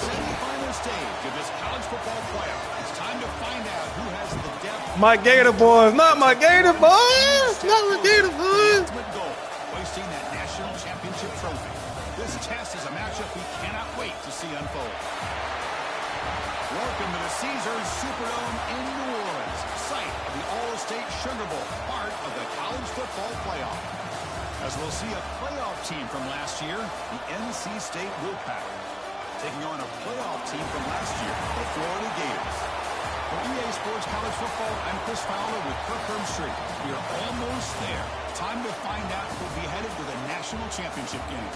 semifinal stage of this college football playoff. It's time to find out who has the depth. My Gator boys, not my Gator boys, not my Gator boys. Goal, hoisting that national championship trophy. This test is a matchup we cannot wait to see unfold. Welcome to the Caesars Superdome in New Orleans, site of the All-State Sugar Bowl, part of the college football playoff. As we'll see a playoff team from last year, the NC State Wolfpack, taking on a playoff team from last year, the Florida Gators. For EA Sports College Football, I'm Chris Fowler with Kirk Herbstreit. We are almost there. Time to find out who'll be headed to the national championship game.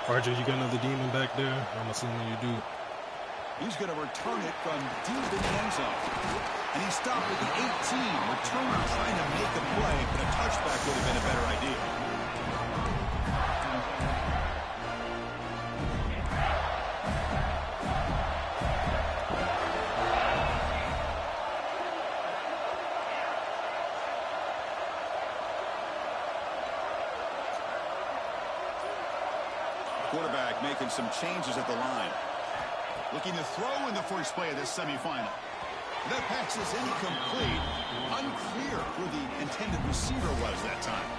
Archer, you got another demon back there? I'm assuming you do. He's going to return it from deep in the end zone. And he stopped at the 18. Returner trying to make a play, but a touchback would have been a better idea. Quarterback making some changes at the line. Looking to throw in the first play of this semifinal. That pass is incomplete. Unclear who the intended receiver was that time.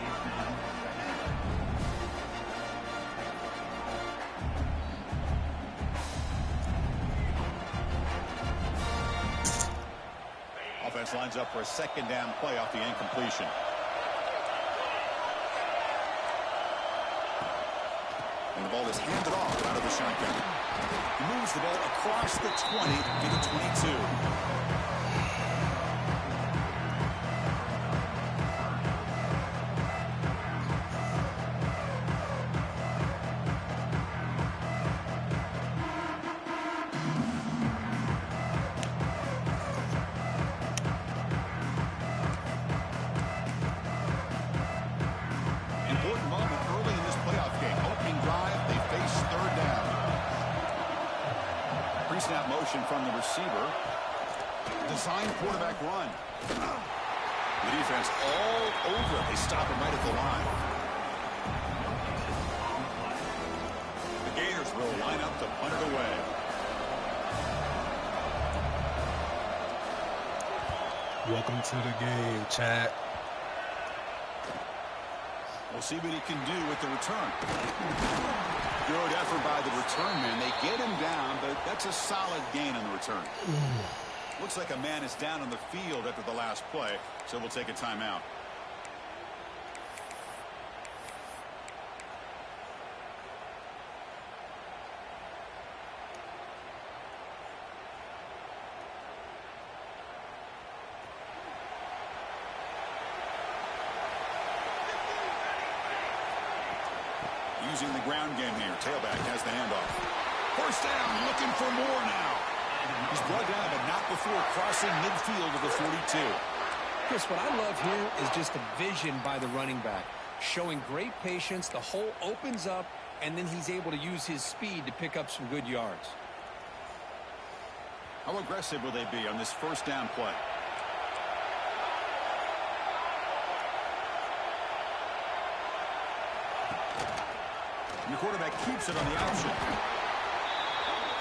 Offense lines up for a second down play off the incompletion. And the ball is handed off out of the shotgun. He moves the ball across the 20 to the 22. Important moment early in this playoff game. Opening drive, they face third down. Pre-snap motion from the receiver. Design quarterback run. The defense all over it. They stop him right at the line. The Gators will line up to punt it away. Welcome to the game, chat. We'll see what he can do with the return. Good effort by the return man. They get him down, but that's a solid gain on the return. Looks like a man is down on the field after the last play, so we'll take a timeout. Using the ground game here. Tailback has the handoff. First down, looking for more now. He's brought down, but not before crossing midfield of the 42. Chris, what I love here is just the vision by the running back. Showing great patience, the hole opens up, and then he's able to use his speed to pick up some good yards. How aggressive will they be on this first down play? And the quarterback keeps it on the option.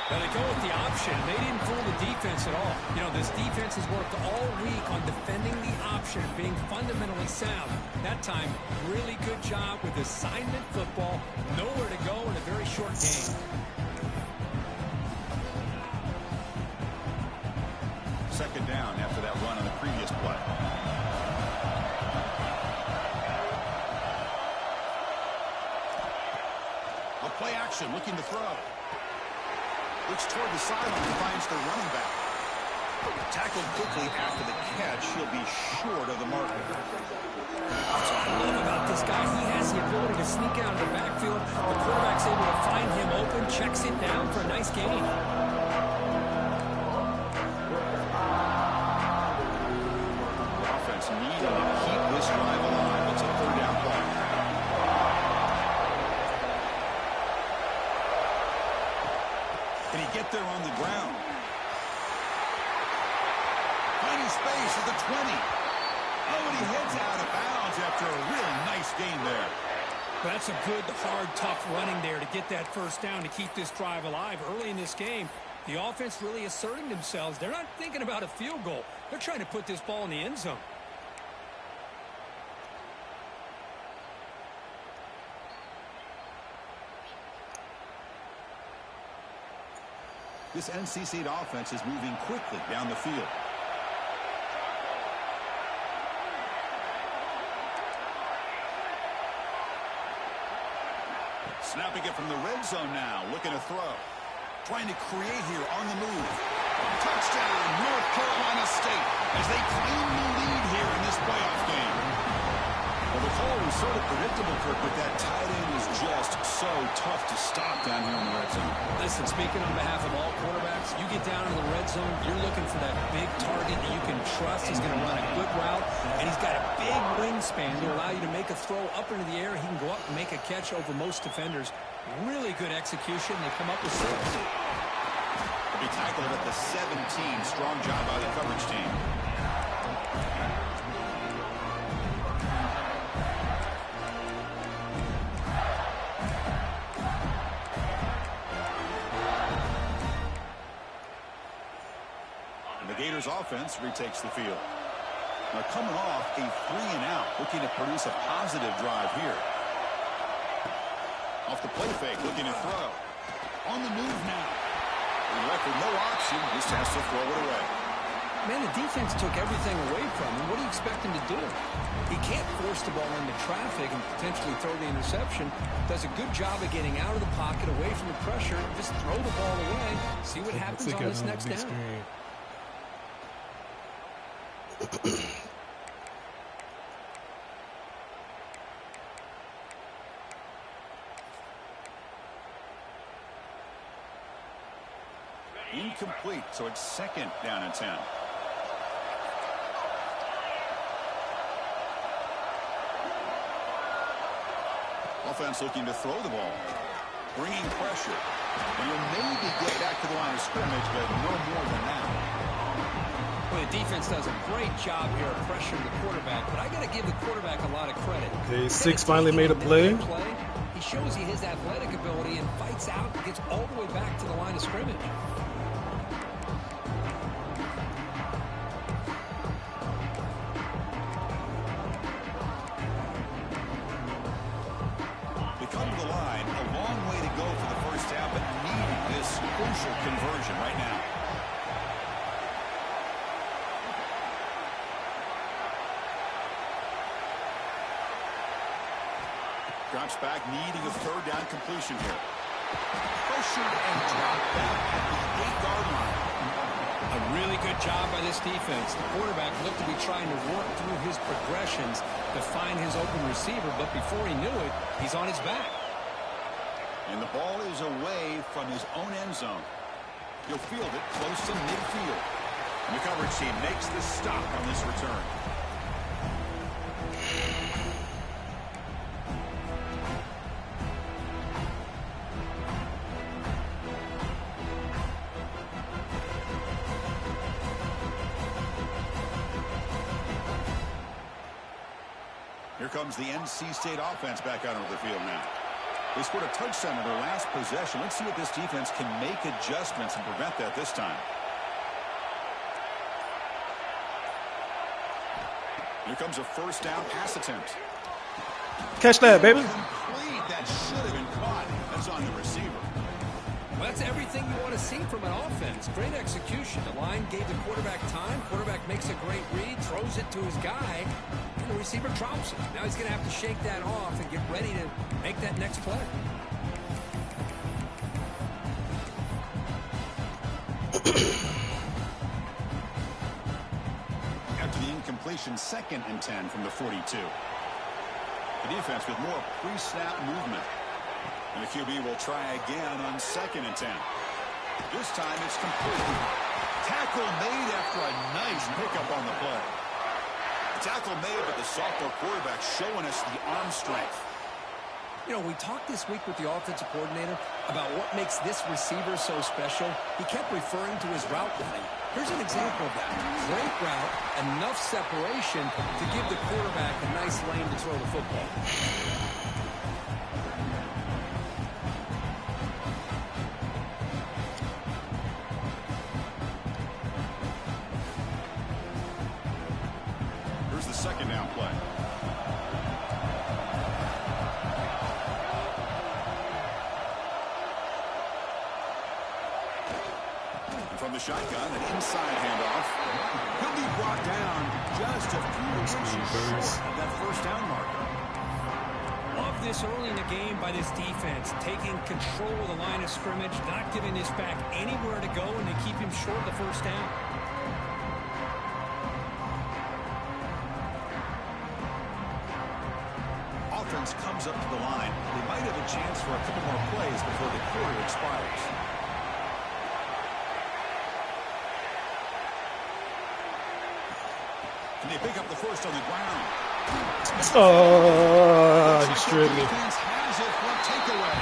Now they go with the option. They didn't fool the defense at all. You know, this defense has worked all week on defending the option, being fundamentally sound. That time, really good job with assignment football. Nowhere to go in a very short game. Second down after that run on the previous play. A play action, looking to throw. Looks toward the sideline and finds the running back. Tackled quickly after the catch. He'll be short of the marker. That's what I love about this guy. He has the ability to sneak out of the backfield. The quarterback's able to find him open, checks it down for a nice gain. Offense needing to keep this drive Can he get there on the ground? Finding space at the 20. Oh, and he heads out of bounds after a real nice gain there. That's a good, hard, tough running there to get that first down to keep this drive alive. Early in this game, the offense really asserting themselves. They're not thinking about a field goal. They're trying to put this ball in the end zone. This NC State offense is moving quickly down the field. Snapping it from the red zone now, looking to throw. Trying to create here on the move. Touchdown, North Carolina State, as they claim the lead here in this playoff game. Well, the call was sort of predictable, Kirk, but that tight end is just so tough to stop down here in the red zone. Listen, speaking on behalf of all quarterbacks, you get down in the red zone, you're looking for that big target that you can trust. He's going to run a good route, and he's got a big wingspan to allow you to make a throw up into the air. He can go up and make a catch over most defenders. Really good execution. They come up with 6. He'll be tackled at the 17. Strong job by the coverage team. And the Gators offense retakes the field. Now coming off a 3-and-out, looking to produce a positive drive here. Off the play fake, looking to throw. On the move now. And left with no option, just has to throw it away. Man, the defense took everything away from him. What do you expect him to do? He can't force the ball into traffic and potentially throw the interception. Does a good job of getting out of the pocket, away from the pressure. Just throw the ball away. See what happens on this next down. Incomplete, so it's 2nd down and 10. Offense looking to throw the ball. Bringing pressure. And you'll maybe get back to the line of scrimmage, but no more than that. Well, the defense does a great job here of pressuring the quarterback, but I got to give the quarterback a lot of credit. Okay, 6 finally made a play. He shows you his athletic ability and fights out and gets all the way back to the line of scrimmage. Come to the line, a long way to go for the first half, but needing this crucial conversion right now. Drops back, needing a 3rd down completion here. Pressured and dropped back at the 8-yard line. A really good job by this defense. The quarterback looked to be trying to work through his progressions to find his open receiver, but before he knew it, he's on his back. And the ball is away from his own end zone. He'll field it close to midfield. And the coverage team makes the stop on this return. Here comes the NC State offense back out onto the field now. They scored a touchdown in their last possession. Let's see if this defense can make adjustments and prevent that this time. Here comes a 1st down pass attempt. Catch that, baby. Complete. That should have been caught. That's on the receiver. Well, that's everything you want to see from an offense. Great execution. The line gave the quarterback time. Quarterback makes a great read, throws it to his guy, and the receiver drops it. Now he's going to have to shake that off and get ready to make that next play. After the incompletion, 2nd and 10 from the 42. The defense with more pre-snap movement. And the QB will try again on 2nd and 10. This time it's complete. Tackle made after a nice pickup on the play. The tackle made, but the sophomore quarterback showing us the arm strength. You know, we talked this week with the offensive coordinator about what makes this receiver so special. He kept referring to his route running. Here's an example of that. Great route, enough separation to give the quarterback a nice lane to throw the football. Here's the second down play. From the shotgun, an inside handoff. He'll be brought down just a few inches short of that first down marker. Love this early in the game by this defense, taking control of the line of scrimmage, not giving this back anywhere to go, and they keep him short of the first down. Offense comes up to the line. They might have a chance for a couple more plays before the quarter expires. And they pick up the first on the ground. Oh, he stripped me. Defense has it for a takeaway.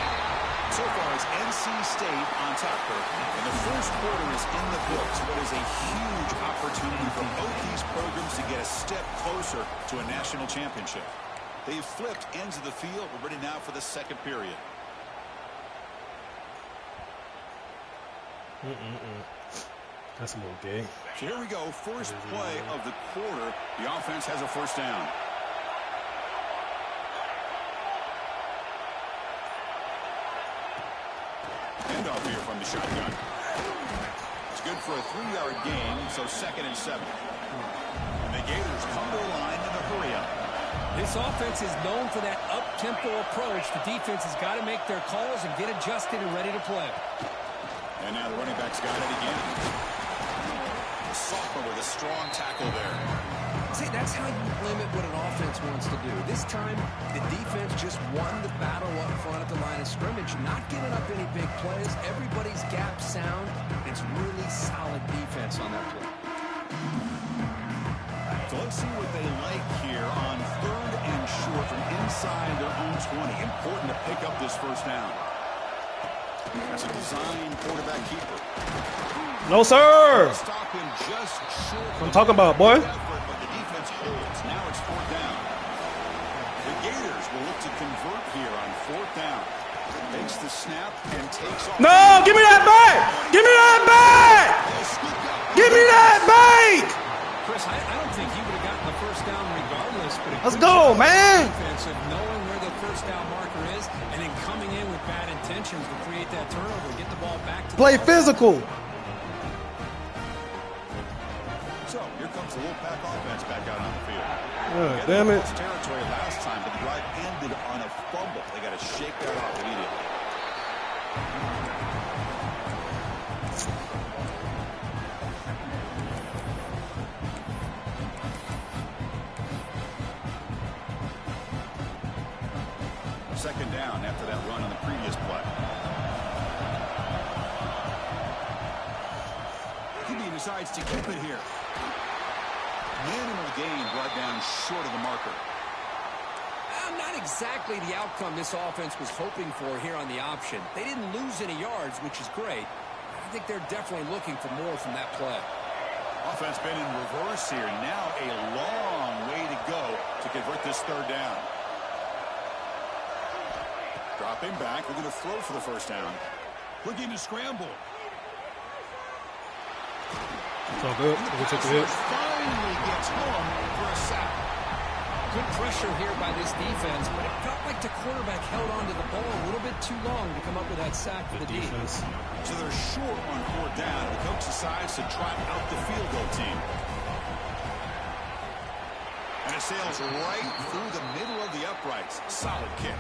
So far, it's NC State on top of it. And the first quarter is in the books. What is a huge opportunity for both these programs to get a step closer to a national championship. They've flipped ends of the field. We're ready now for the second period. That's a little gay. So here we go. First play of the quarter. The offense has a first down. Handoff here from the shotgun. It's good for a 3-yard gain, so 2nd and 7. And the Gators come to the line in a hurry-up. This offense is known for that up-tempo approach. The defense has got to make their calls and get adjusted and ready to play. And now the running back's got it again. Sophomore with a strong tackle there. See, that's how you limit what an offense wants to do. This time, the defense just won the battle up front at the line of scrimmage, not giving up any big plays. Everybody's gap sound. It's really solid defense on that play. So let's see what they like here on 3rd and short from inside their own 20. Important to pick up this first down. That's a design quarterback keeper. No, sir. Stop him just short. I'm talking about, boy. But the defense holds. Now it's 4th down. The Gators will look to convert here on 4th down. Makes the snap and takes off. No, give me that back. Give me that back. Give me that back. Chris, I don't think he would have gotten the first down regardless. But let's go, man. Defensive, knowing where the first down marker is, and then coming in with bad intentions to create that turnover, get the ball back to play physical. So here comes the Wolfpack offense back out on the field. Damn it. Lost territory last time, but the drive ended on a fumble. They got to shake that off immediately. Second down after that run on the previous play. QB decides to keep it here. Minimal gain brought down short of the marker. Not exactly the outcome this offense was hoping for here on the option. They didn't lose any yards, which is great. I think they're definitely looking for more from that play. Offense been in reverse here. Now a long way to go to convert this 3rd down. Dropping back. They're going to throw for the first down. Looking to scramble. It's all good. We'll take the hit. Finally gets home for a sack. Good pressure here by this defense, but it felt like the quarterback held on to the ball a little bit too long to come up with that sack for the defense. So they're short on 4th down. The coach decides to trot out the field goal team. And it sails right through the middle of the uprights. Solid kick.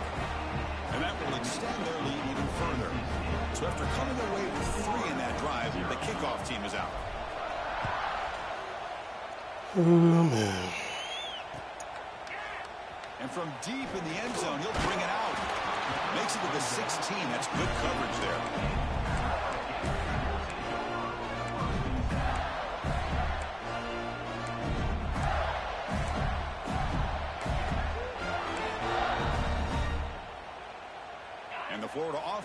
And that will extend their lead even further. So after coming away with 3 in that drive, the kickoff team is out. Oh, man. And from deep in the end zone, he'll bring it out. Makes it to the 16. That's good coverage there.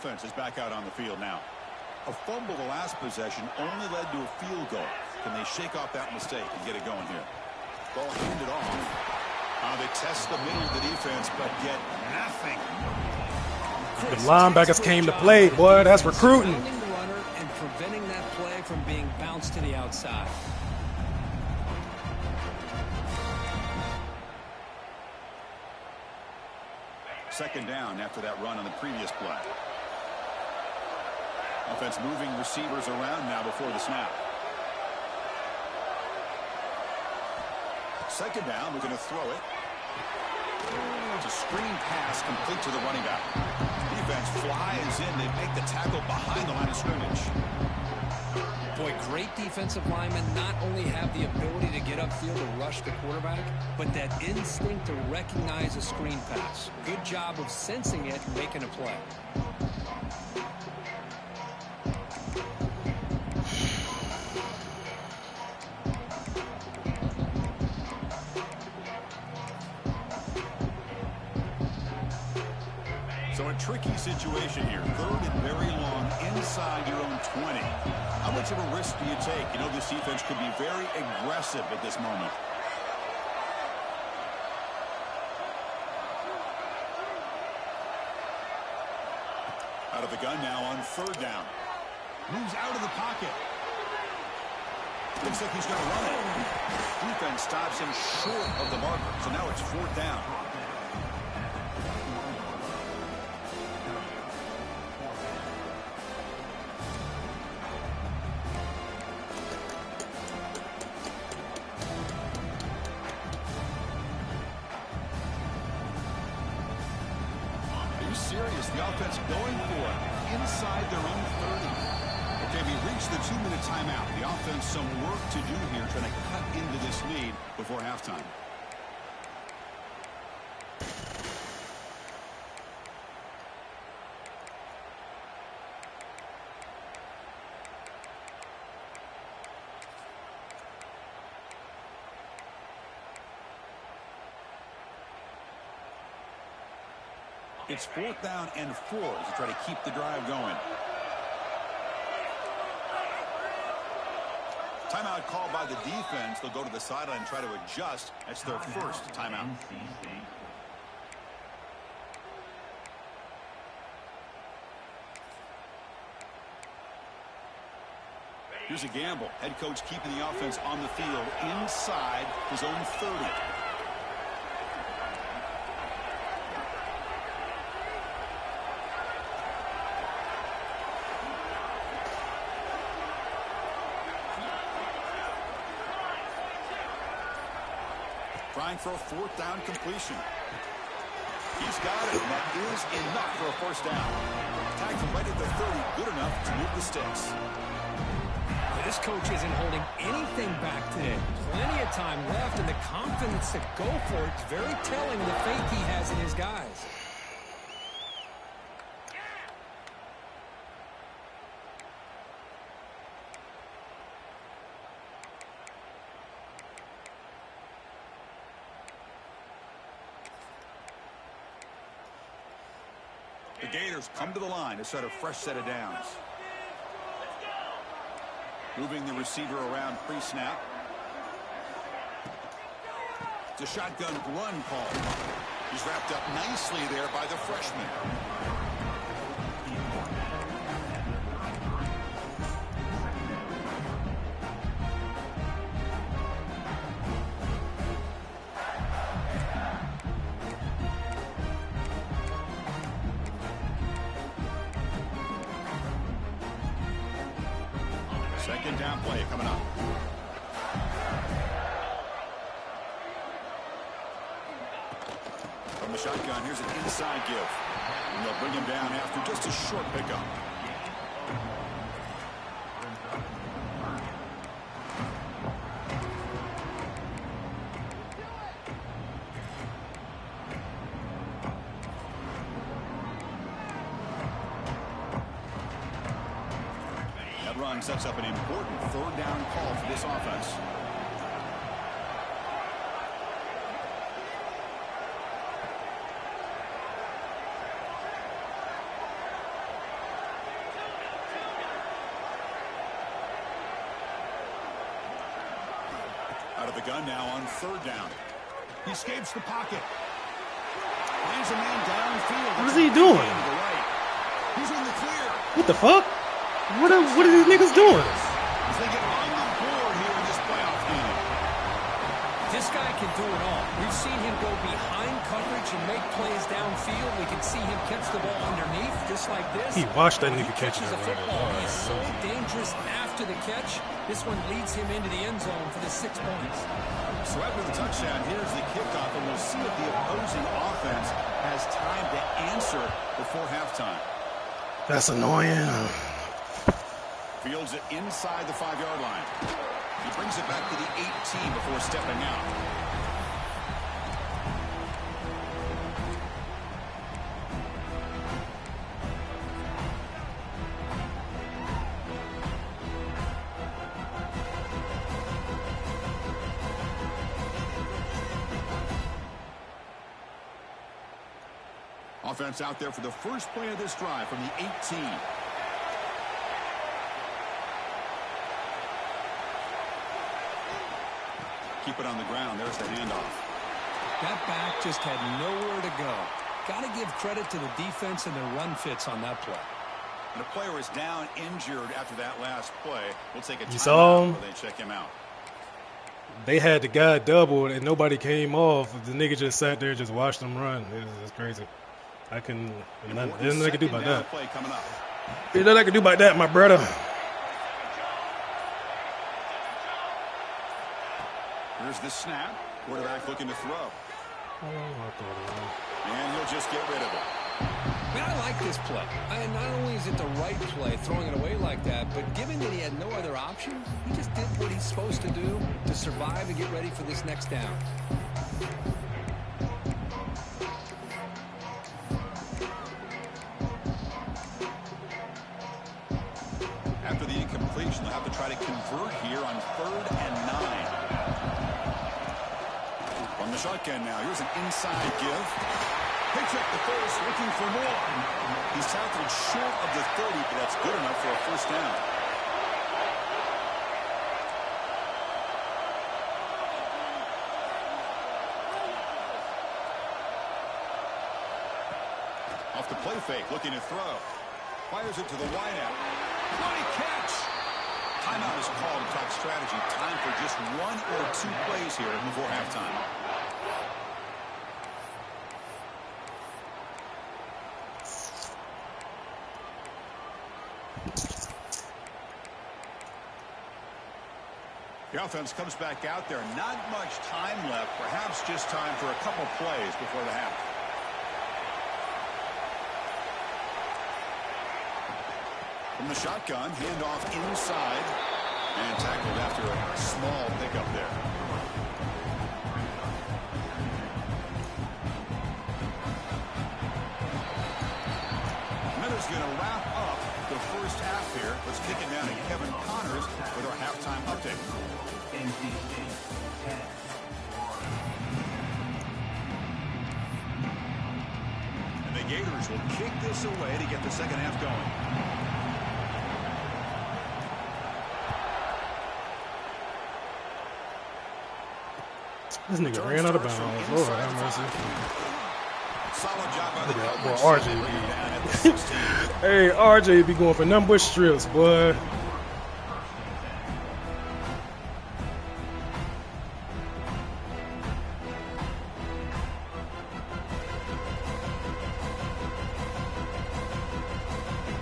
offense is back out on the field now. A fumble the last possession only led to a field goal. Can they shake off that mistake and get it going here? Ball handed off. They test the middle of the defense, but get nothing. The linebackers came to play, boy. That's recruiting. The runner and preventing that play from being bounced to the outside. Second down after that run on the previous play. Offense moving receivers around now before the snap. Second down, we're going to throw it. It's a screen pass complete to the running back. Defense flies in. They make the tackle behind the line of scrimmage. Boy, great defensive linemen not only have the ability to get upfield to rush the quarterback, but that instinct to recognize a screen pass. Good job of sensing it and making a play. So a tricky situation here. Third and very long inside your own 20. How much of a risk do you take? You know, this defense could be very aggressive at this moment. Out of the gun now on third down. Moves out of the pocket. Looks like he's going to run it. Defense stops him short of the marker. So now it's fourth down. Serious. The offense going for it inside their own 30. Okay, we reached the 2-minute timeout. The offense some work to do here trying to cut into this lead before halftime. It's fourth down and 4 to try to keep the drive going. Timeout called by the defense. They'll go to the sideline and try to adjust. That's their first timeout. Here's a gamble. Head coach keeping the offense on the field inside his own 30. Trying for a fourth down completion. He's got it, and that is enough for a first down. Tags him right at the 30, good enough to move the sticks. This coach isn't holding anything back today. Plenty of time left, and the confidence to go for it is very telling of the faith he has in his guys. The Gators come to the line to set a fresh set of downs. Moving the receiver around pre-snap. It's a shotgun run call. He's wrapped up nicely there by the freshman. Second down play coming up. From the shotgun, here's an inside give. And they'll bring him down after just a short pickup. Run sets up an important third down call for this offense. the gun now on 3rd down. He escapes the pocket. Finds a man downfield. What is he doing? Right. He's in the clear. What the fuck? What are these niggas doing? As they get on the board here in this playoff game. This guy can do it all. We've seen him go behind coverage and make plays downfield. We can see him catch the ball underneath, just like this. He watched that When nigga he catch catches that a right. football. He's so dangerous after the catch. This one leads him into the end zone for the 6 points. So after the touchdown, here's the kickoff, and we'll see if the opposing offense has time to answer before halftime. That's annoying. Fields it inside the 5-yard line. He brings it back to the 18 before stepping out. Offense out there for the first play of this drive from the 18. Keep it on the ground. There's the handoff. That back just had nowhere to go. Got to give credit to the defense and their run fits on that play. And a player is down injured after that last play. We'll take a saw timeout while they check him out. They had the guy doubled and nobody came off. The nigga just sat there and just watched them run. It's crazy. There's nothing I can do about that. Play coming up. There's nothing I can do about that, my brother. Here's the snap. Quarterback looking to throw. And he'll just get rid of it. Man, I like this play. Not only is it the right play, throwing it away like that, but given that he had no other option, he just did what he's supposed to do to survive and get ready for this next down. After the incompletion, they'll have to try to convert here on 3rd and 9. From the shotgun now, here's an inside give. Paycheck the first, looking for more. He's tackled short of the 30, but that's good enough for a first down. Off the play fake, looking to throw. Fires it to the wideout. Money catch. Timeout is called to talk strategy. Time for just 1 or 2 plays here before halftime. The offense comes back out there. Not much time left. Perhaps just time for a couple plays before the half. From the shotgun, handoff inside. And tackled after a small pickup there. Miller's going to wrap up the first half here. Let's kick it down to Kevin Connors with our halftime update. And the Gators will kick this away to get the second half going. This nigga ran out of bounds. Lord have mercy. Solid job by the Boy, RJ be. Hey, RJ be going for nothing but strips, boy.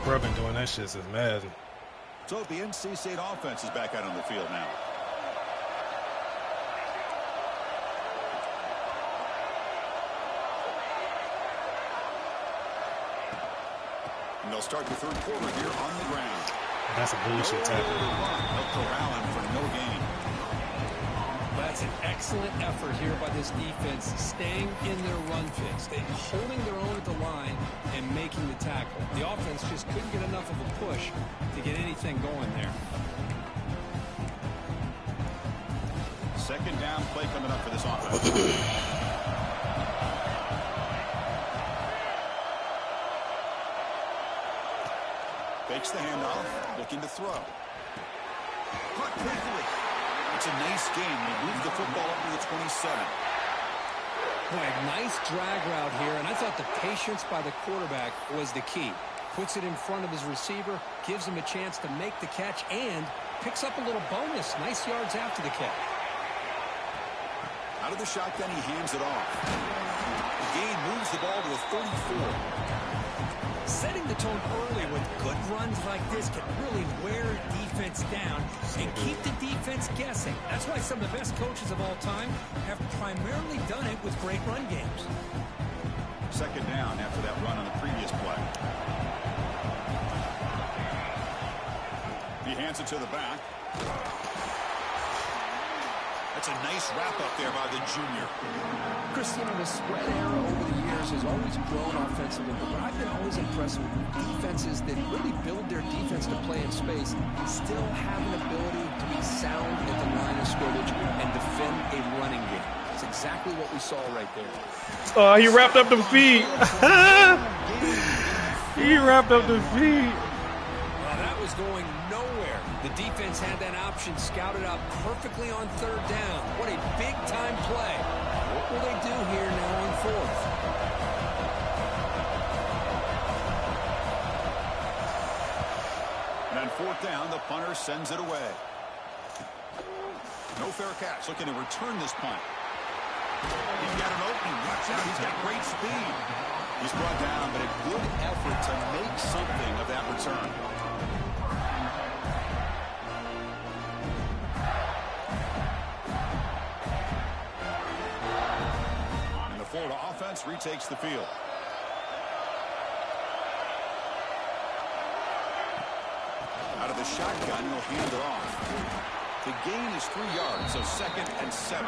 Bro been doing that shit since Madden. So the NC State offense is back out on the field now. And they'll start the third quarter here on the ground. That's a bullshit tackle. They'll corral him for no gain. That's an excellent effort here by this defense, staying in their run fits. They're holding their own at the line and making the tackle. The offense just couldn't get enough of a push to get anything going there. Second down play coming up for this offense. Fakes the handoff, looking to throw. Caught quickly. It's a nice game. They move the football up to the 27. Boy, a nice drag route here, and I thought the patience by the quarterback was the key. Puts it in front of his receiver, gives him a chance to make the catch, and picks up a little bonus. Nice yards after the catch. Out of the shotgun, he hands it off. The gain moves the ball to the 34. Setting the tone early with good runs like this can really wear defense down and keep the defense guessing. That's why some of the best coaches of all time have primarily done it with great run games. Second down after that run on the previous play. He hands it to the back. That's a nice wrap-up there by the junior. Chris, you know, the spread era over the years has always grown offensively, but I've been always impressed with defenses that really build their defense to play in space, still have an ability to be sound at the line of scrimmage and defend a running game. That's exactly what we saw right there. Oh, he wrapped up the feet. He wrapped up the feet. Well, that was going nowhere. The defense had that option scouted out perfectly on third down. What a big-time play. What will they do here now on fourth? And on fourth down, the punter sends it away. No fair catch. Looking to return this punt. He's got an opening. Watch out. He's got great speed. He's brought down, but a good effort to make something of that return. And the Florida offense retakes the field. Out of the shotgun, he'll hand it off. The gain is 3 yards, so 2nd and 7.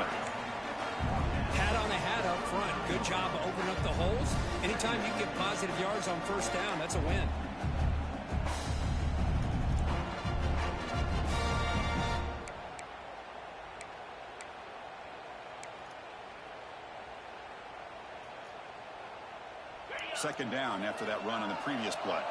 Hat on a hat up front. Good job opening up the holes. Anytime you get positive yards on first down, that's a win. Second down after that run on the previous play.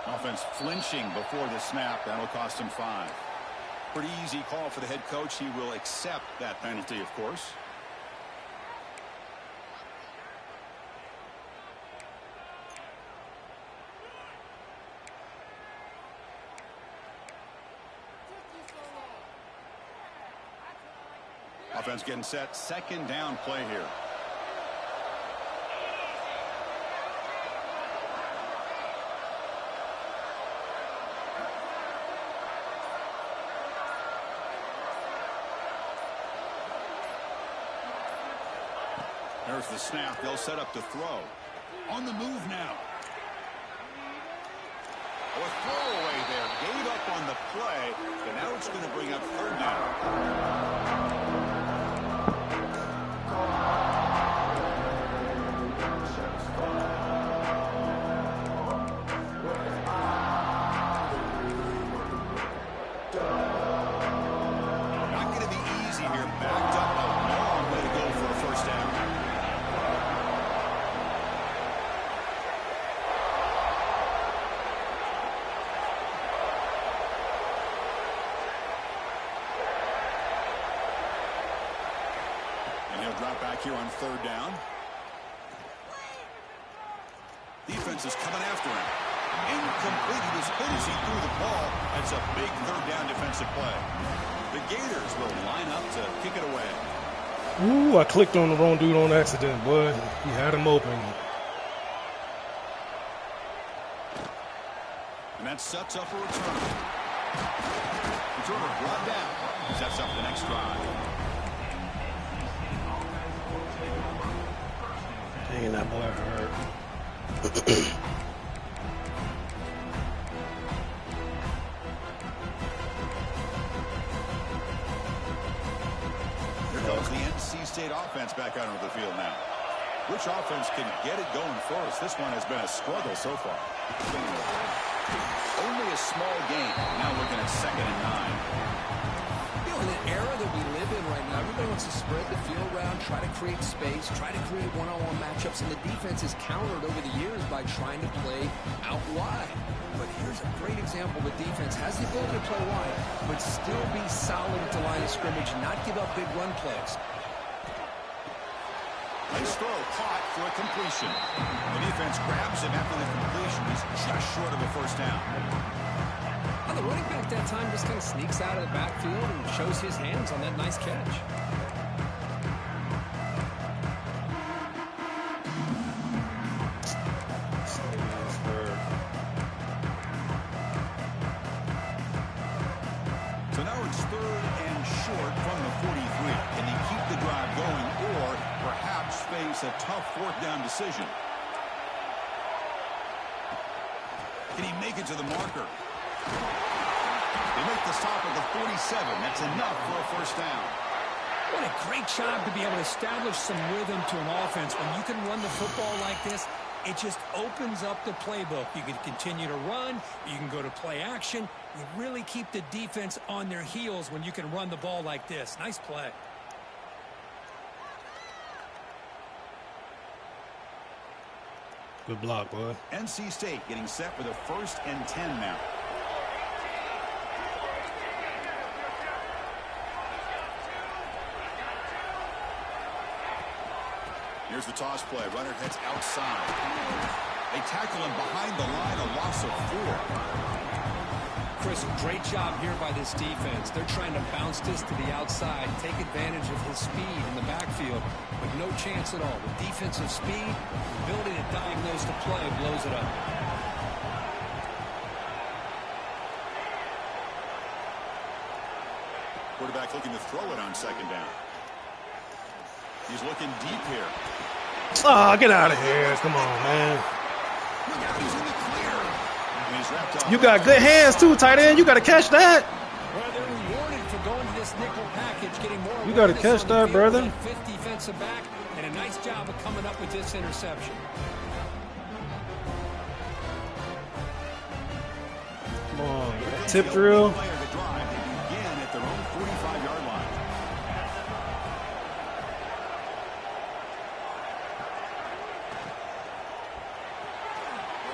Offense flinching before the snap. That'll cost him 5. Pretty easy call for the head coach. He will accept that penalty, of course. Offense getting set. Second down play here. There's the snap. They'll set up to throw. On the move now. A throwaway there. Gave up on the play, and now it's going to bring up third down. Not going to be easy here. Backed up a long way to go for a first down. And he'll drop back here on third down. Defense is coming after him. Incomplete. He was hit as he threw the ball. That's a big third down defensive play. The Gators will line up to kick it away. Ooh, I clicked on the wrong dude on accident, boy. He had him open. And that sets up a return. Returner brought down. Sets up the next drive. Dang, that boy hurt. Here goes the NC State offense back out onto the field now. Which offense can get it going first? This one has been a struggle so far. Only a small gain. Now looking at 2nd and 9. You know, in an era that we live in right now, everybody wants to spread the field around, try to create space, try to create one-on-one matchups, and the defense is countered over the years by trying to play out wide. But here's a great example. The defense has the ability to play wide, but still be solid at the line of scrimmage and not give up big run plays. Nice throw, caught for a completion. The defense grabs him after the completion. He's just short of a first down. Well, the running back that time just kind of sneaks out of the backfield and shows his hands on that nice catch. So now it's 3rd and short from the 43. Can he keep the drive going or perhaps face a tough 4th down decision? Can he make it to the marker? They make the stop at the 47. That's enough for a first down. What a great job to be able to establish some rhythm to an offense. When you can run the football like this, it just opens up the playbook. You can continue to run. You can go to play action. You really keep the defense on their heels when you can run the ball like this. Nice play. Good block, boy. NC State getting set for the 1st and 10 now. Here's the toss play. Runner heads outside. They tackle him behind the line, a loss of 4. Chris, great job here by this defense. They're trying to bounce this to the outside, take advantage of his speed in the backfield, but no chance at all. The defensive speed, ability to diagnose the play, blows it up. Quarterback looking to throw it on 2nd down. He's looking deep here. Oh, get out of here. Come on, man. Look out, he's in the clear. And he's wrapped up. You got good hands, too, tight end. You got to catch that. Well, they're rewarded for going to this nickel package, getting more. You got to catch that, brother. Fifth defensive back, and a nice job of coming up with this interception. Come on, tip drill.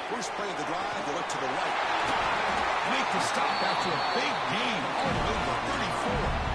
First play of the drive, they look to the right. Make the stop after a big gain all the way to 34.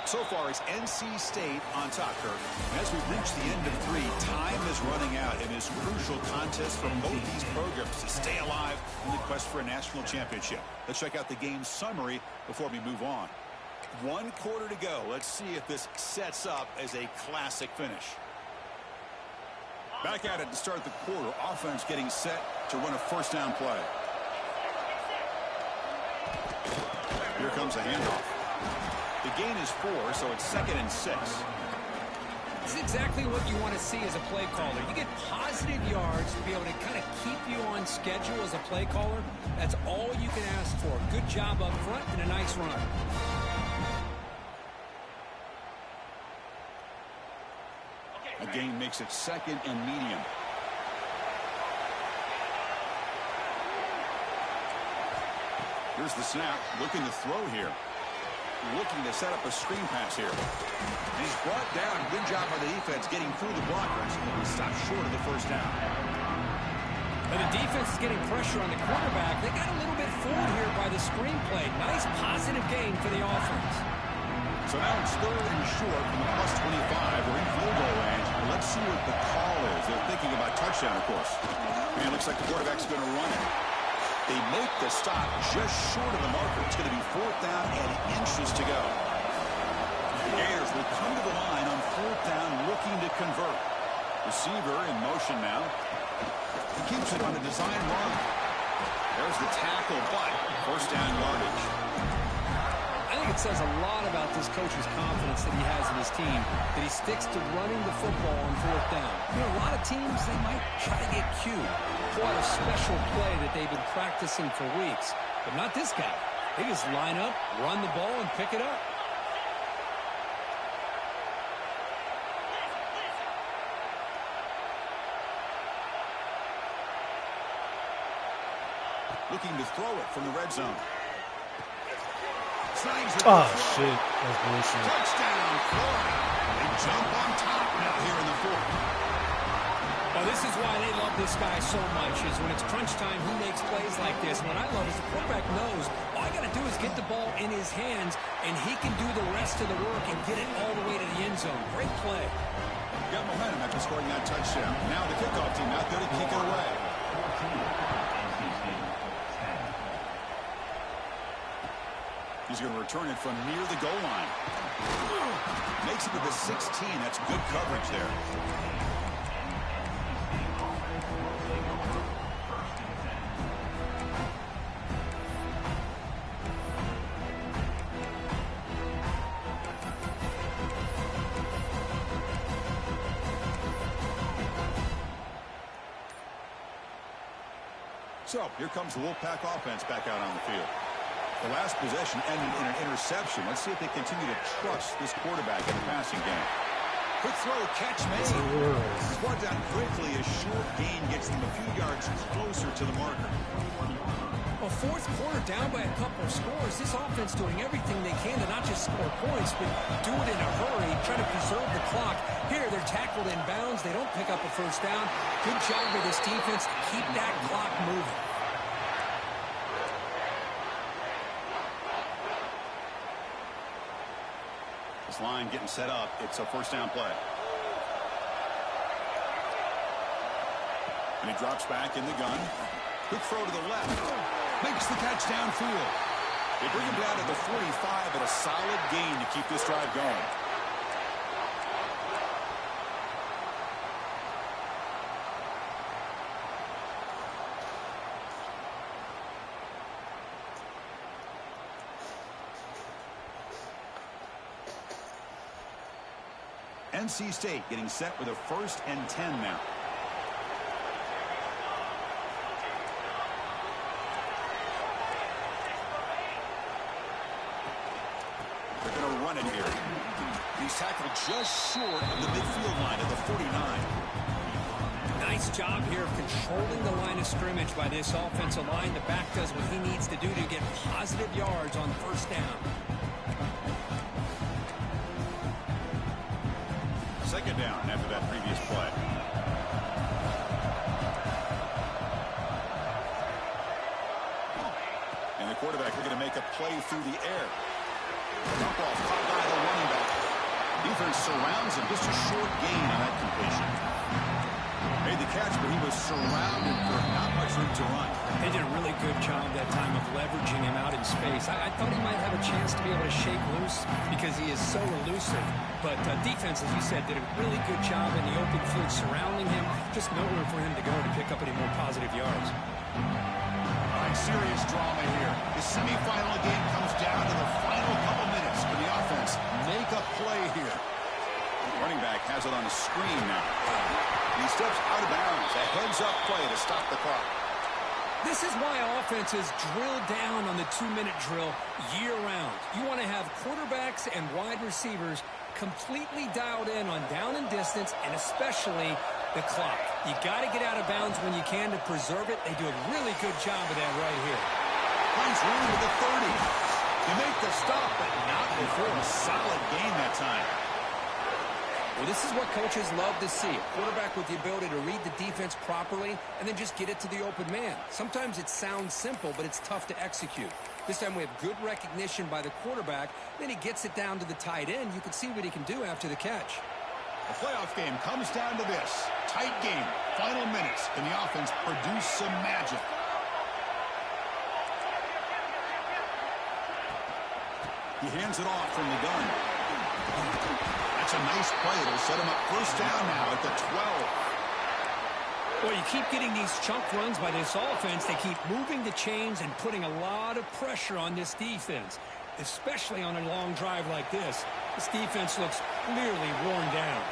So far, it's NC State on top, Kirk. As we reach the end of 3, time is running out in this crucial contest for both these programs to stay alive in the quest for a national championship. Let's check out the game summary before we move on. 1 quarter to go. Let's see if this sets up as a classic finish. Back at it to start the quarter. Offense getting set to run a first down play. Here comes a handoff. The gain is 4, so it's 2nd and 6. This is exactly what you want to see as a play caller. You get positive yards to be able to kind of keep you on schedule as a play caller. That's all you can ask for. Good job up front and a nice run. A gain makes it 2nd and medium. Here's the snap. Looking to throw here. Looking to set up a screen pass here. And he's brought down. Good job by the defense getting through the blockers. He stopped short of the first down. And the defense is getting pressure on the quarterback. They got a little bit fooled here by the screen play. Nice positive gain for the offense. So now it's 3rd and short from the plus 25. We're in field goal range. Let's see what the call is. They're thinking about touchdown, of course. Man, looks like the quarterback's going to run it. They make the stop just short of the marker. It's going to be 4th down and inches to go. The Gators will come to the line on 4th down, looking to convert. Receiver in motion now. He keeps it on a design run. There's the tackle, but first down yardage. I think it says a lot about this coach's confidence that he has in his team, that he sticks to running the football on fourth down. You know, a lot of teams, they might try to get cute, pull out a special play that they've been practicing for weeks. But not this guy. They just line up, run the ball, and pick it up. Looking to throw it from the red zone. Oh, shit. That's bullshit. Touchdown, Florida. They jump on top now here in the fourth. Well, this is why they love this guy so much, is when it's crunch time, he makes plays like this. What I love is the quarterback knows all I got to do is get the ball in his hands, and he can do the rest of the work and get it all the way to the end zone. Great play. Got momentum after scoring that touchdown. Now the kickoff team out there to kick it away. He's going to return it from near the goal line. Makes it to the 16. That's good coverage there. So here comes the Wolfpack offense back out on the field. The last possession ended in an interception. Let's see if they continue to trust this quarterback in the passing game. Quick throw, catch made. Squad down quickly. A short gain gets them a few yards closer to the marker. Well, fourth quarter down by a couple of scores. This offense doing everything they can to not just score points, but do it in a hurry, try to preserve the clock. Here, they're tackled in bounds. They don't pick up a first down. Good job by this defense to keep that clock moving. This line getting set up. It's a first down play. And he drops back in the gun. Quick throw to the left. Makes the catch downfield. They bring him down to the 45 at a solid gain to keep this drive going. NC State getting set with a 1st and 10 now. They're going to run it here. He's tackled just short of the midfield line at the 49. Nice job here of controlling the line of scrimmage by this offensive line. The back does what he needs to do to get positive yards on first down. Second down after that previous play. And the quarterback are going to make a play through the air. Dump off caught by the running back. Defense surrounds him. Just a short gain on that completion. Made the catch, but he was surrounded for not much room to run. They did a really good job that time of leveraging him out in space. I thought he might have a chance to be able to shake loose because he is so elusive. But defense, as you said, did a really good job in the open field surrounding him. Just nowhere for him to go to pick up any more positive yards. All right, serious drama here. The semifinal game comes down to the final couple minutes for the offense. Make a play here. The running back has it on the screen now. He steps out of bounds. A heads-up play to stop the clock. This is why offenses drill down on the 2-minute drill year-round. You want to have quarterbacks and wide receivers completely dialed in on down and distance, and especially the clock. You got to get out of bounds when you can to preserve it. They do a really good job of that right here. Finds room to the 30. You make the stop, but not before a solid gain that time. Well, this is what coaches love to see. A quarterback with the ability to read the defense properly and then just get it to the open man. Sometimes it sounds simple, but it's tough to execute. This time we have good recognition by the quarterback. Then he gets it down to the tight end. You can see what he can do after the catch. The playoff game comes down to this. Tight game. Final minutes. Can the offense produce some magic? He hands it off from the gun. That's a nice play. It'll set him up first down now at the 12. Well, you keep getting these chunk runs by this offense. They keep moving the chains and putting a lot of pressure on this defense. especially on a long drive like this. This defense looks clearly worn down.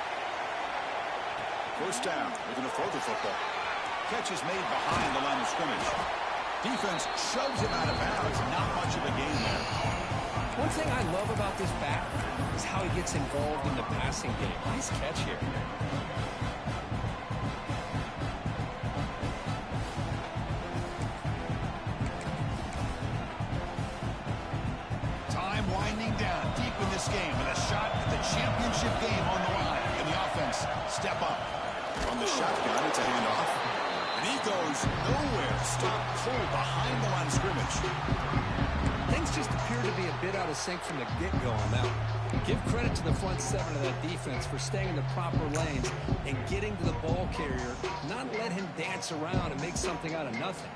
First down. They're going to throw the football. Catch is made behind the line of scrimmage. Defense shoves him out of bounds. Not much of a gain there. One thing I love about this back is how he gets involved in the passing game. Nice catch here. Time winding down deep in this game with a shot at the championship game on the line. And the offense step up. From the shotgun, it's a handoff. And he goes nowhere. Stop cold behind the line of scrimmage. Things just appear to be a bit out of sync from the get-go on that one. Give credit to the front seven of that defense for staying in the proper lanes and getting to the ball carrier, not let him dance around and make something out of nothing.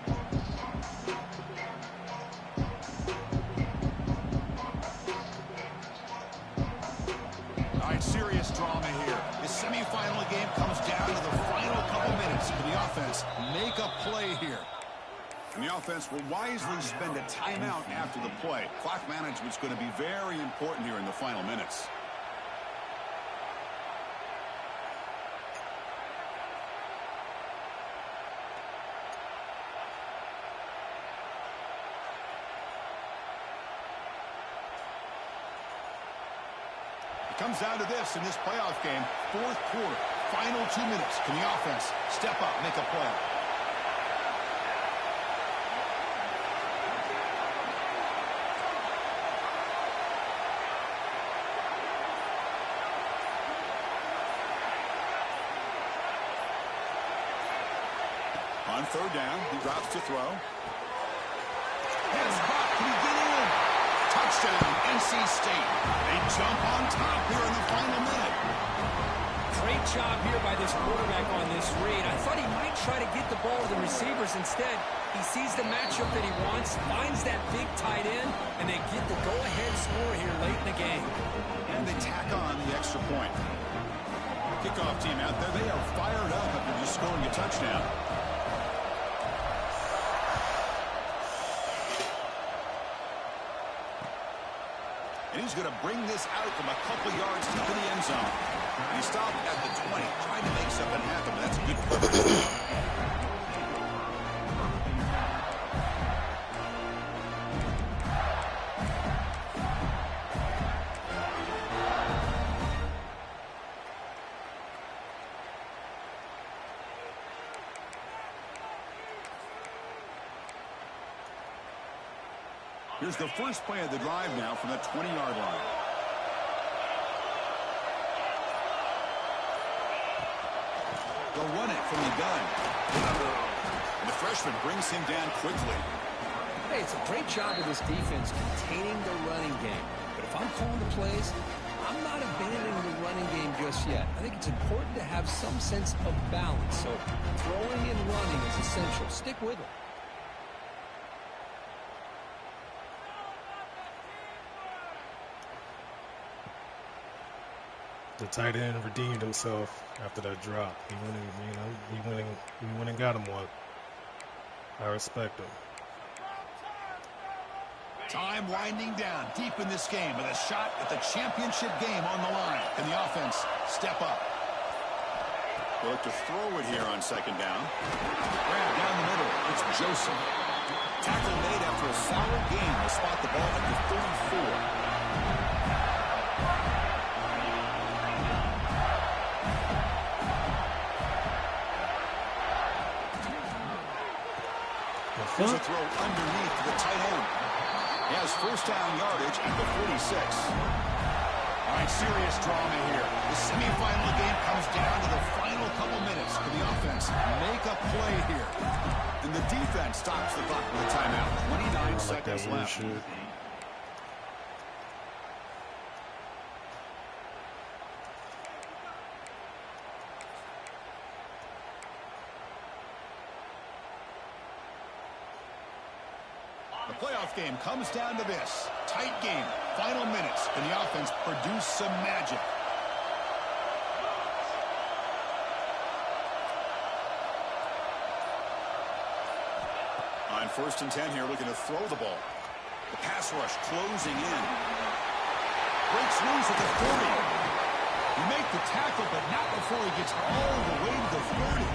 All right, serious drama here. The semifinal game comes down to the final couple minutes. Can the offense make a play here? And the offense will wisely spend a timeout after the play. Clock management's going to be very important here in the final minutes. It comes down to this in this playoff game. Fourth quarter, final 2 minutes. Can the offense step up, make a play? On third down, he drops to throw. Heads back, can he get in? Touchdown, NC State. They jump on top here in the final minute. Great job here by this quarterback on this read. I thought he might try to get the ball to the receivers instead. He sees the matchup that he wants, finds that big tight end, and they get the go-ahead score here late in the game. And they tack on the extra point. Kickoff team out there, they are fired up after just scoring a touchdown. And he's going to bring this out from a couple yards deep in the end zone. And he stopped at the 20, trying to make something happen, but that's a good coverage. Here's the first play of the drive now from the 20-yard line. They'll run it from the gun. And the freshman brings him down quickly. Hey, it's a great job of this defense containing the running game. But if I'm calling the plays, I'm not abandoning the running game just yet. I think it's important to have some sense of balance. So throwing and running is essential. Stick with it. The tight end redeemed himself after that drop. He went and got him one. I respect him. Time winding down deep in this game with a shot at the championship game on the line. Can the offense step up? They'll look to throw it here on second down. Grab down the middle. It's Joseph. Tackle made after a solid game. Will spot the ball at the 34. There's a throw underneath to the tight end. He has first down yardage at the 46. All right, serious drama here. The semifinal game comes down to the final couple minutes. Can the offense make a play here? And the defense stops the clock with a timeout. 29 seconds left. The playoff game comes down to this. Tight game. Final minutes. Can the offense produce some magic? On 1st and 10 here, looking to throw the ball. The pass rush closing in. Breaks loose at the 40. You make the tackle, but not before he gets all the way to the 40.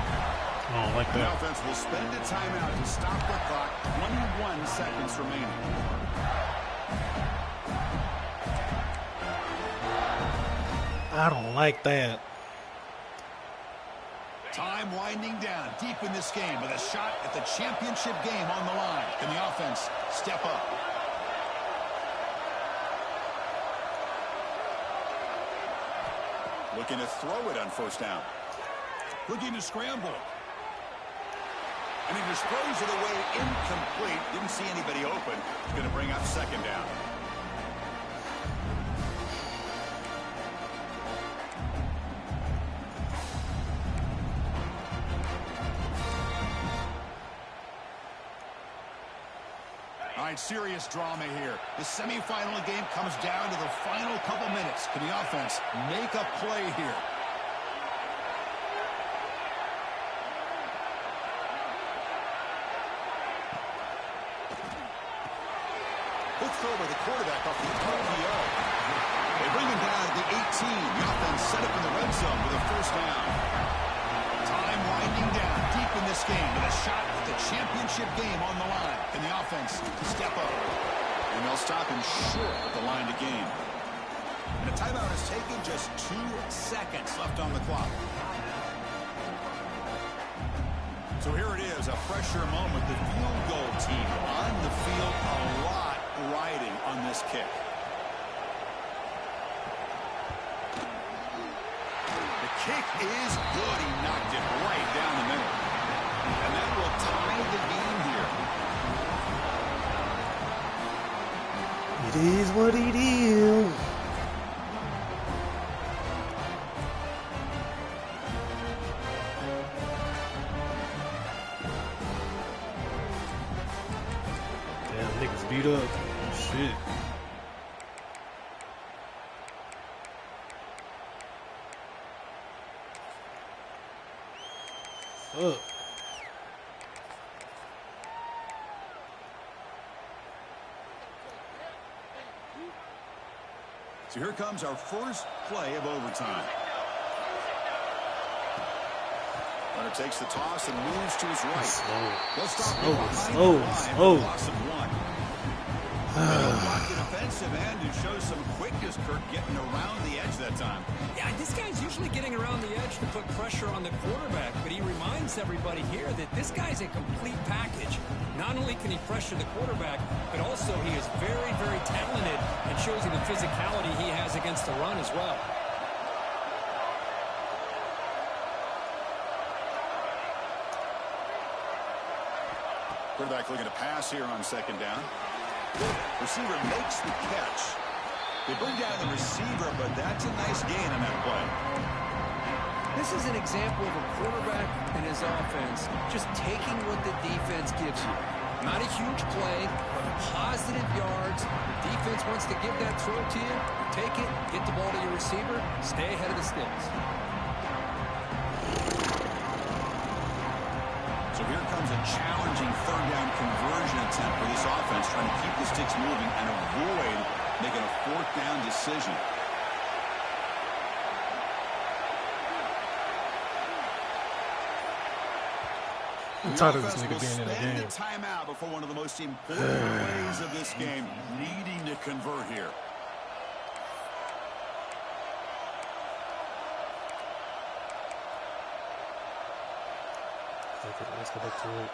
I don't like The that. offense will spend a timeout to stop the clock. 21 seconds remaining. I don't like that. Time winding down deep in this game with a shot at the championship game on the line. Can the offense step up? Looking to throw it on first down. Looking to scramble. And he just throws it away incomplete. Didn't see anybody open. He's going to bring up second down. All right, serious drama here. The semifinal game comes down to the final couple minutes. Can the offense make a play here? Good throw by the quarterback off the RPO. They bring him down at the 18. The offense set up in the red zone with a first down. Time winding down deep in this game with a shot at the championship game on the line. Can the offense step up? And they'll stop him short at the line to gain. And a timeout is taken, just 2 seconds left on the clock. So here it is, a pressure moment. The field goal team on the field, a lot riding on this kick. The kick is good. He knocked it right down the middle. And that will tie the game here. It is what it is. Damn, niggas beat up. Shit. Fuck. So here comes our first play of overtime. Runner takes the toss and moves to his right. Slow. They'll stop Slow, behind slow, the line slow. with a loss of 1. They'll block the defensive end and show some quickness, Kirk, getting around the edge that time. Yeah, this guy's usually getting around the edge to put pressure on the quarterback, but he reminds everybody here that this guy's a complete package. Not only can he pressure the quarterback, but also he is very, very talented and shows you the physicality he has against the run as well. Quarterback looking to pass here on second down. Receiver makes the catch. They bring down the receiver, but that's a nice gain on that play. This is an example of a quarterback and his offense just taking what the defense gives you. Not a huge play, but positive yards. The defense wants to give that throw to you. Take it, get the ball to your receiver, stay ahead of the sticks. So here comes a challenging third down conversion attempt for this offense, trying to keep the sticks moving and avoid making a fourth down decision. I'm tired of this nigga being in the game. game. Timeout before one of the most important plays of this game, needing to convert here. Okay, let's go back to it.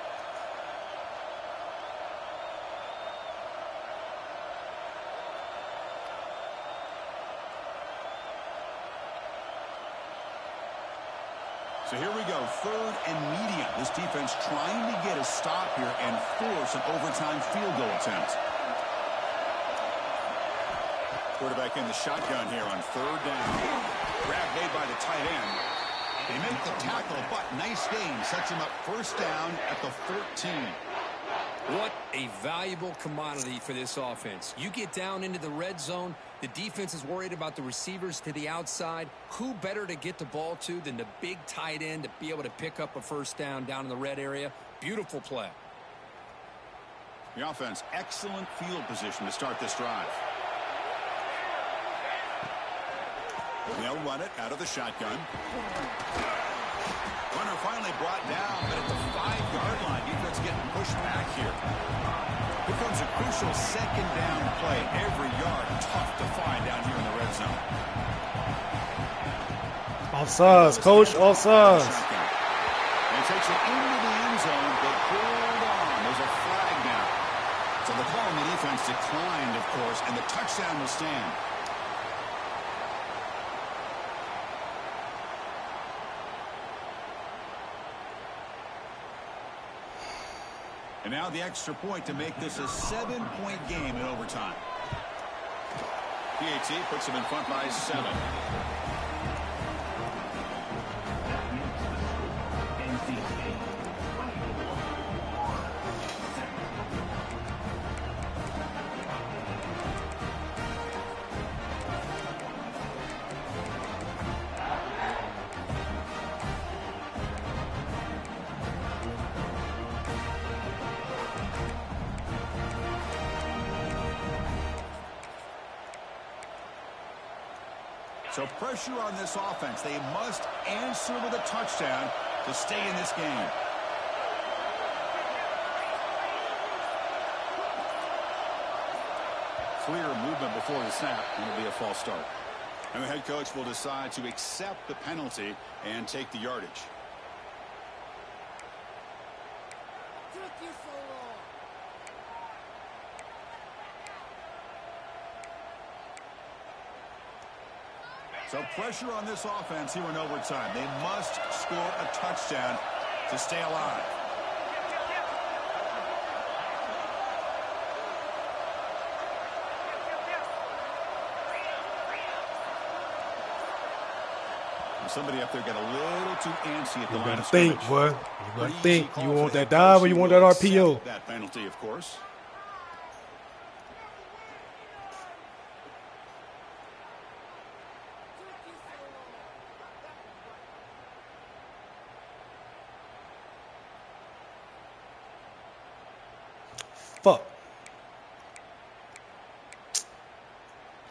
So here we go, third and medium. This defense trying to get a stop here and force an overtime field goal attempt. Quarterback in the shotgun here on third down. Grab made by the tight end. They make the tackle, but nice gain. Sets him up first down at the 14. What a valuable commodity for this offense. You get down into the red zone, the defense is worried about the receivers to the outside. Who better to get the ball to than the big tight end to be able to pick up a first down in the red area? Beautiful play. The offense, excellent field position to start this drive. They'll run it out of the shotgun. Runner finally brought down, but at the 5-yard line, defense getting pushed back here. Here comes a crucial second down play. Every yard tough to find down here in the red zone. Offsides, coach, offsides. And he takes it into the end zone, but hold on. There's a flag now. So the call on the defense declined, of course, and the touchdown will stand. And now the extra point to make this a 7-point game in overtime. PAT puts them in front by 7. So pressure on this offense. They must answer with a touchdown to stay in this game. Clear movement before the snap, and it'll be a false start. And the head coach will decide to accept the penalty and take the yardage. So pressure on this offense here in overtime. They must score a touchdown to stay alive. Somebody up there got a little too antsy at the line of scrimmage. You gotta think, boy. You gotta think. You want that dive or you want that RPO? That penalty, of course. Fuck.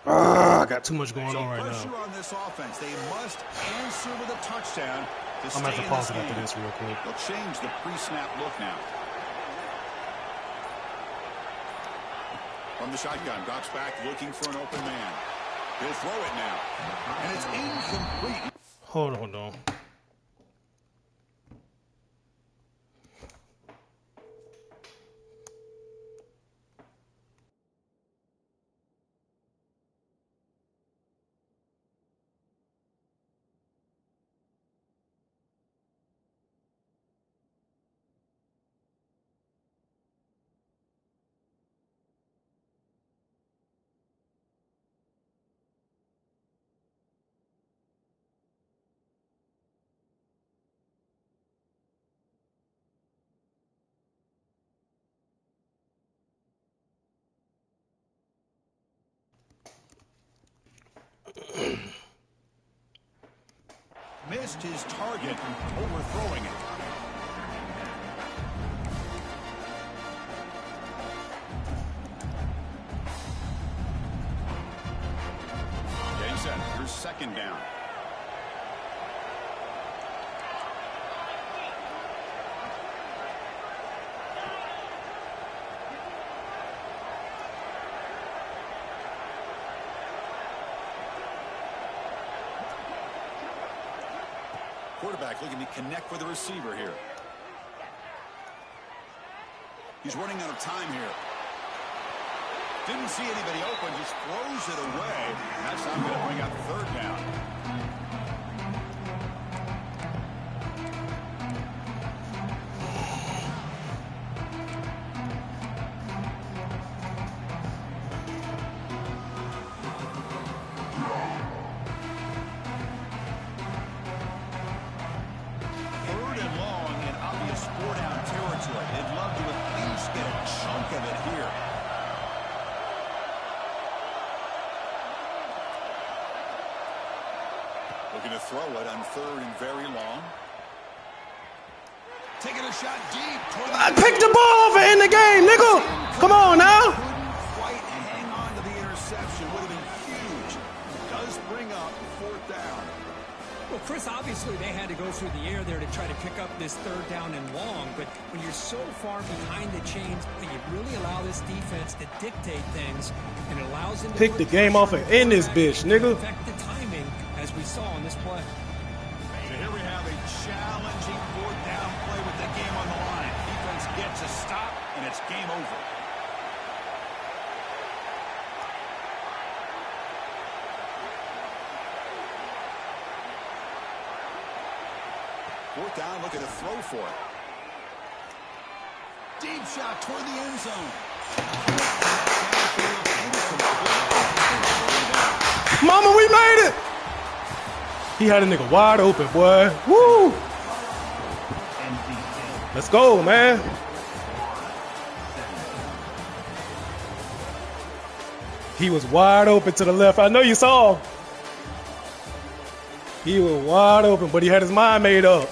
I got too much going on right now. Pressure on this offense. They must answer with a touchdown to I'm going to have to pause it after this real quick. They'll change the pre-snap look now. From the shotgun, drops back looking for an open man. He'll throw it now. And it's incomplete. Hold on. Missed his target, overthrowing it. Game set. Here's second down. Quarterback looking to connect with the receiver here. He's running out of time here. Didn't see anybody open, just throws it away. That's not going to bring out third down. Looking to throw it on third and very long. Taking a shot deep. I picked the ball over in the game, nigga. Come on now. Couldn't quite hang on to the interception. Would have been huge. Does bring up 4th down. Well, Chris, obviously they had to go through the air there to try to pick up this 3rd down and long, but when you're so far behind the chains, you really allow this defense to dictate things, and it allows them to Pick the game off and end this bitch, nigga. affect the timing, as we saw on this play. So here we have a challenging 4th down play with the game on the line. Defense gets a stop, and it's game over. Fourth down, looking to throw for it. Deep shot toward the end zone. Mama, we made it. He had a nigga wide open, boy. Woo. Let's go, man. He was wide open to the left. I know you saw. He was wide open, but he had his mind made up.